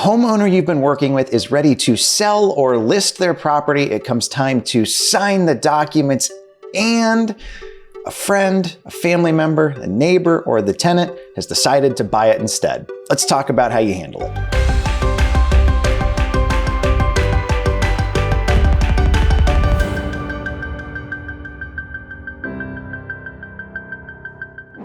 homeowner you've been working with is ready to sell or list their property. It comes time to sign the documents, and a friend, a family member, a neighbor, or the tenant has decided to buy it instead. Let's talk about how you handle it.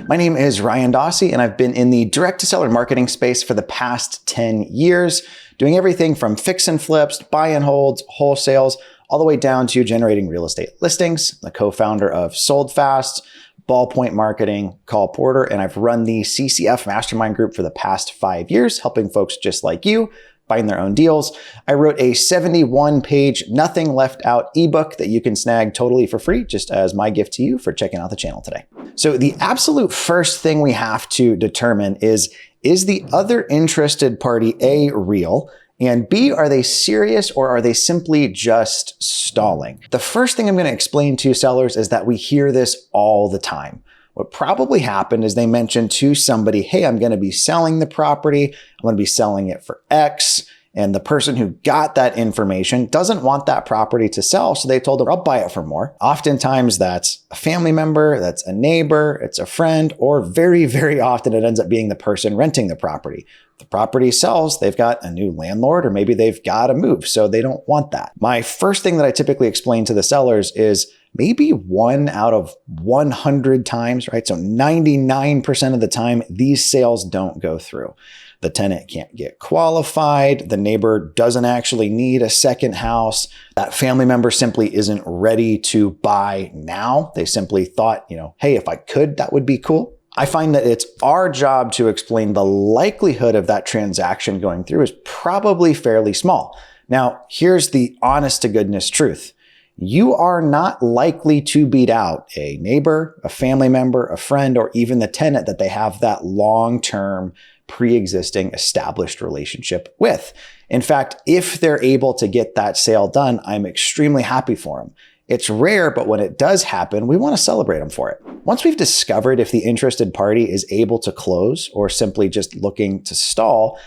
My name is Ryan Dossey, and I've been in the direct-to-seller marketing space for the past 10 years, doing everything from fix and flips, buy and holds, wholesales, all the way down to generating real estate listings. I'm the co-founder of Sold Fast, Ballpoint Marketing, Call Porter, and I've run the CCF Mastermind Group for the past 5 years, helping folks just like you find their own deals. I wrote a 71-page, nothing left out ebook that you can snag totally for free, just as my gift to you for checking out the channel today. So the absolute first thing we have to determine is the other interested party A, real? And B, are they serious or are they simply just stalling? The first thing I'm going to explain to sellers is that we hear this all the time. What probably happened is they mentioned to somebody, hey, I'm going to be selling the property. I'm going to be selling it for X. And the person who got that information doesn't want that property to sell. So they told them, I'll buy it for more. Oftentimes that's a family member, that's a neighbor, it's a friend, or very, very often it ends up being the person renting the property. If the property sells, they've got a new landlord, or maybe they've got to move. So they don't want that. My first thing that I typically explain to the sellers is maybe 1 out of 100 times, right? So 99% of the time, these sales don't go through. The tenant can't get qualified. The neighbor doesn't actually need a second house. That family member simply isn't ready to buy now. They simply thought, hey, if I could, that would be cool. I find that it's our job to explain the likelihood of that transaction going through is probably fairly small. Now, here's the honest to goodness truth. You are not likely to beat out a neighbor, a family member, a friend, or even the tenant that they have that long-term pre-existing established relationship with. In fact, if they're able to get that sale done, I'm extremely happy for them. It's rare, but when it does happen, we want to celebrate them for it. Once we've discovered if the interested party is able to close or simply just looking to stall,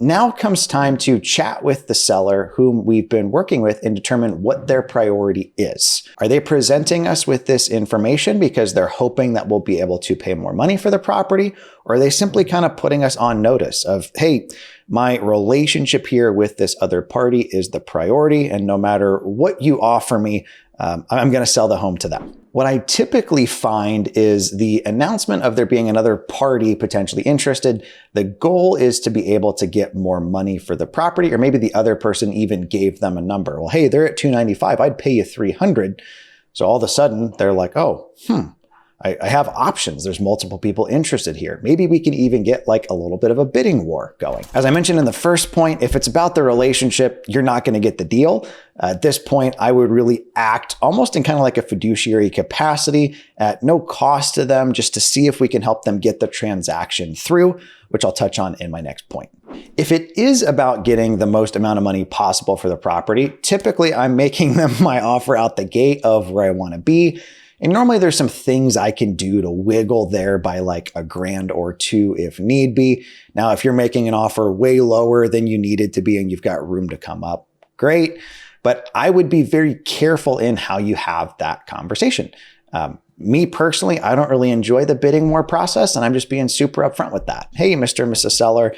now comes time to chat with the seller whom we've been working with and determine what their priority is. Are they presenting us with this information because they're hoping that we'll be able to pay more money for the property? Or are they simply kind of putting us on notice of, hey, my relationship here with this other party is the priority, and no matter what you offer me, I'm going to sell the home to them. What I typically find is the announcement of there being another party potentially interested. The goal is to be able to get more money for the property, or maybe the other person even gave them a number. Well, hey, they're at $295. I'd pay you $300. So all of a sudden they're like, oh, I have options. There's multiple people interested here. Maybe we can even get like a little bit of a bidding war going. As I mentioned in the first point, if it's about the relationship, you're not going to get the deal. At this point, I would really act almost in kind of like a fiduciary capacity at no cost to them, just to see if we can help them get the transaction through, which I'll touch on in my next point. If it is about getting the most amount of money possible for the property, typically I'm making them my offer out the gate of where I want to be. And normally there's some things I can do to wiggle there by like $1,000 or $2,000 if need be. Now, if you're making an offer way lower than you need it to be and you've got room to come up, great. But I would be very careful in how you have that conversation. Me personally, I don't really enjoy the bidding war process, and I'm just being super upfront with that. Hey, Mr. and Mrs. Seller,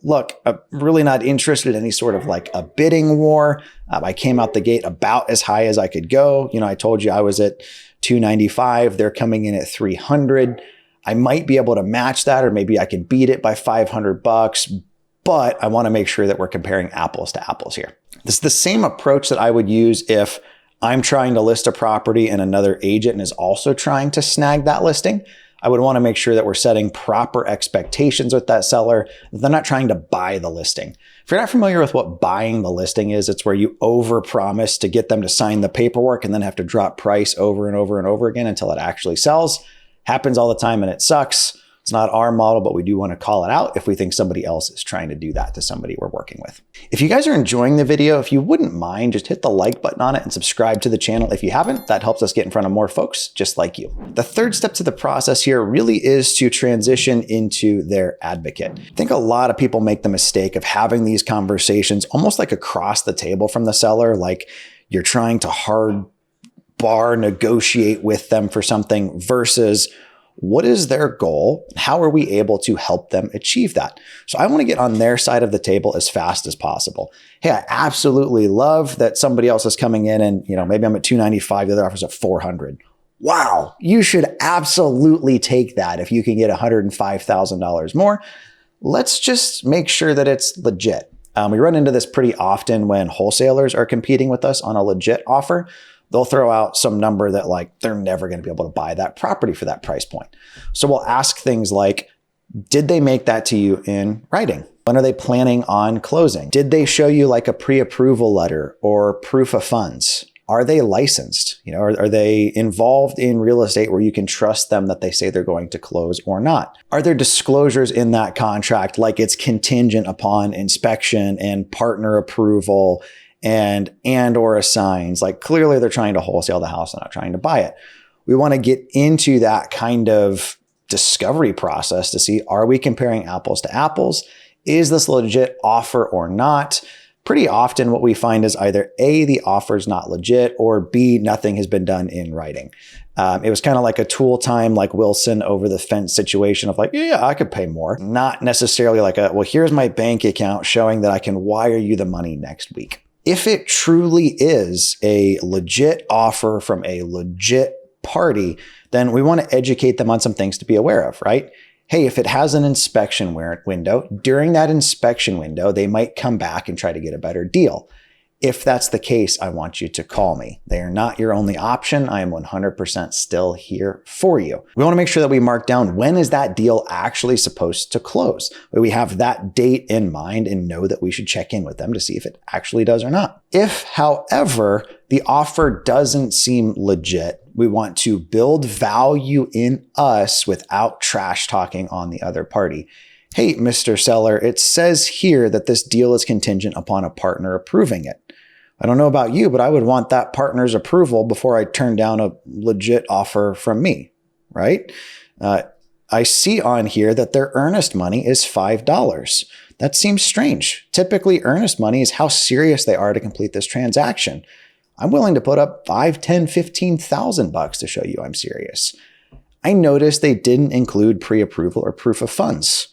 look, I'm really not interested in any sort of like a bidding war. I came out the gate about as high as I could go. I told you I was at $295. They're coming in at $300. I might be able to match that, or maybe I can beat it by $500, but I want to make sure that we're comparing apples to apples here. This is the same approach that I would use if I'm trying to list a property and another agent is also trying to snag that listing. I would want to make sure that we're setting proper expectations with that seller. They're not trying to buy the listing. If you're not familiar with what buying the listing is, it's where you overpromise to get them to sign the paperwork and then have to drop price over and over and over again until it actually sells. Happens all the time and it sucks. It's not our model, but we do want to call it out if we think somebody else is trying to do that to somebody we're working with. If you guys are enjoying the video, if you wouldn't mind, just hit the like button on it and subscribe to the channel if you haven't. That helps us get in front of more folks just like you. The third step to the process here really is to transition into their advocate. I think a lot of people make the mistake of having these conversations almost like across the table from the seller, like you're trying to hard bar negotiate with them for something versus what is their goal? How are we able to help them achieve that? So I want to get on their side of the table as fast as possible. Hey, I absolutely love that somebody else is coming in and, maybe I'm at $295, the other offer's at $400. Wow, you should absolutely take that if you can get $105,000 more. Let's just make sure that it's legit. We run into this pretty often when wholesalers are competing with us on a legit offer. They'll throw out some number that they're never going to be able to buy that property for that price point. So we'll ask things like, did they make that to you in writing? When are they planning on closing? Did they show you a pre-approval letter or proof of funds? Are they licensed? Are they involved in real estate where you can trust them that they say they're going to close or not? Are there disclosures in that contract like it's contingent upon inspection and partner approval and or assigns? Clearly they're trying to wholesale the house and not trying to buy it. We want to get into that kind of discovery process to see, are we comparing apples to apples? Is this a legit offer or not? Pretty often what we find is either A, the offer is not legit, or B, nothing has been done in writing. It was kind of like a tool time, like Wilson over the fence situation of yeah, I could pay more. Not necessarily well, here's my bank account showing that I can wire you the money next week. If it truly is a legit offer from a legit party, then we want to educate them on some things to be aware of, right? Hey, if it has an inspection window, during that inspection window, they might come back and try to get a better deal. If that's the case, I want you to call me. They are not your only option. I am 100% still here for you. We want to make sure that we mark down when is that deal actually supposed to close. We have that date in mind and know that we should check in with them to see if it actually does or not. If, however, the offer doesn't seem legit, we want to build value in us without trash talking on the other party. Hey, Mr. Seller, it says here that this deal is contingent upon a partner approving it. I don't know about you, but I would want that partner's approval before I turn down a legit offer from me, right? I see on here that their earnest money is $5. That seems strange. Typically, earnest money is how serious they are to complete this transaction. I'm willing to put up $5,000, $10,000, $15,000 to show you I'm serious. I noticed they didn't include pre-approval or proof of funds.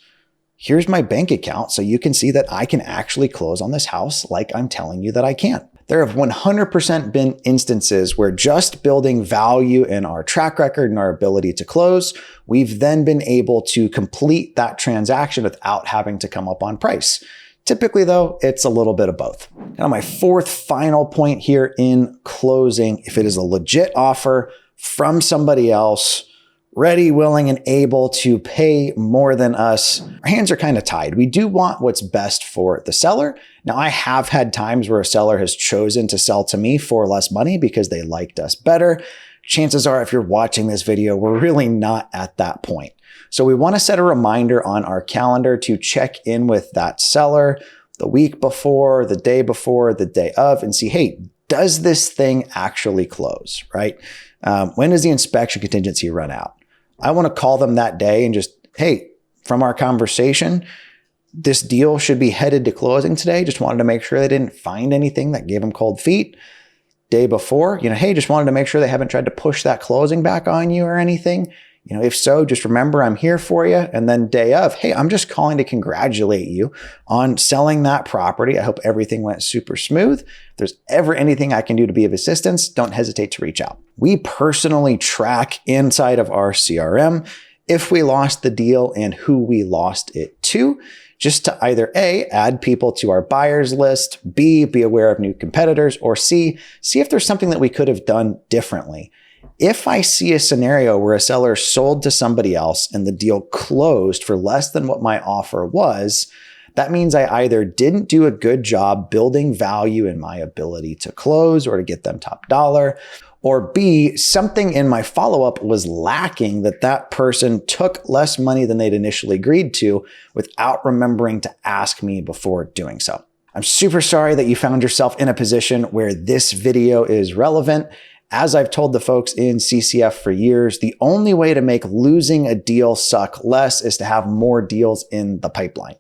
Here's my bank account so you can see that I can actually close on this house like I'm telling you that I can. There have 100% been instances where just building value in our track record and our ability to close, we've then been able to complete that transaction without having to come up on price. Typically, though, it's a little bit of both. Now, my fourth final point here in closing, if it is a legit offer from somebody else, ready, willing, and able to pay more than us, our hands are kind of tied. We do want what's best for the seller. Now, I have had times where a seller has chosen to sell to me for less money because they liked us better. Chances are, if you're watching this video, we're really not at that point. So we want to set a reminder on our calendar to check in with that seller the week before, the day before, the day of, and see, hey, does this thing actually close, right? When does the inspection contingency run out? I want to call them that day and just, hey, from our conversation, this deal should be headed to closing today. Just wanted to make sure they didn't find anything that gave them cold feet. Day before, hey, just wanted to make sure they haven't tried to push that closing back on you or anything. If so, just remember I'm here for you. And then day of, hey, I'm just calling to congratulate you on selling that property. I hope everything went super smooth. If there's ever anything I can do to be of assistance, don't hesitate to reach out. We personally track inside of our CRM if we lost the deal and who we lost it to, just to either A, add people to our buyers list, B, be aware of new competitors, or C, see if there's something that we could have done differently. If I see a scenario where a seller sold to somebody else and the deal closed for less than what my offer was, that means I either didn't do a good job building value in my ability to close or to get them top dollar, Or B, something in my follow-up was lacking, that that person took less money than they'd initially agreed to without remembering to ask me before doing so. I'm super sorry that you found yourself in a position where this video is relevant. As I've told the folks in CCF for years, the only way to make losing a deal suck less is to have more deals in the pipeline.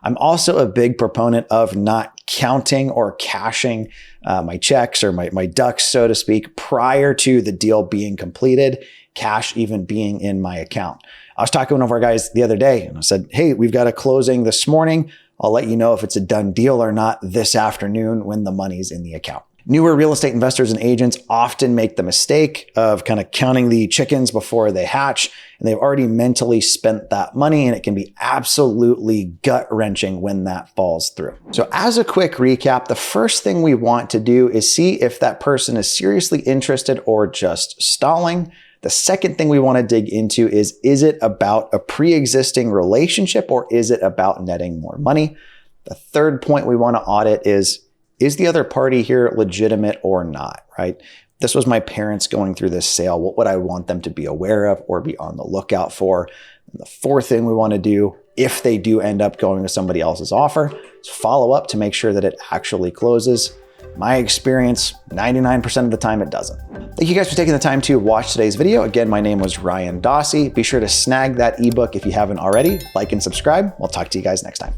I'm also a big proponent of not counting or cashing my checks or my ducks, so to speak, prior to the deal being completed, cash even being in my account. I was talking to one of our guys the other day and I said, hey, we've got a closing this morning. I'll let you know if it's a done deal or not this afternoon when the money's in the account. Newer real estate investors and agents often make the mistake of kind of counting the chickens before they hatch, and they've already mentally spent that money, and it can be absolutely gut-wrenching when that falls through. So as a quick recap, the first thing we want to do is see if that person is seriously interested or just stalling. The second thing we want to dig into is it about a pre-existing relationship or is it about netting more money? The third point we want to audit is the other party here legitimate or not, right? This was my parents going through this sale. What would I want them to be aware of or be on the lookout for? And the fourth thing we want to do, if they do end up going with somebody else's offer, is follow up to make sure that it actually closes. My experience, 99% of the time it doesn't. Thank you guys for taking the time to watch today's video. Again, my name was Ryan Dossey. Be sure to snag that ebook if you haven't already. Like and subscribe. We'll talk to you guys next time.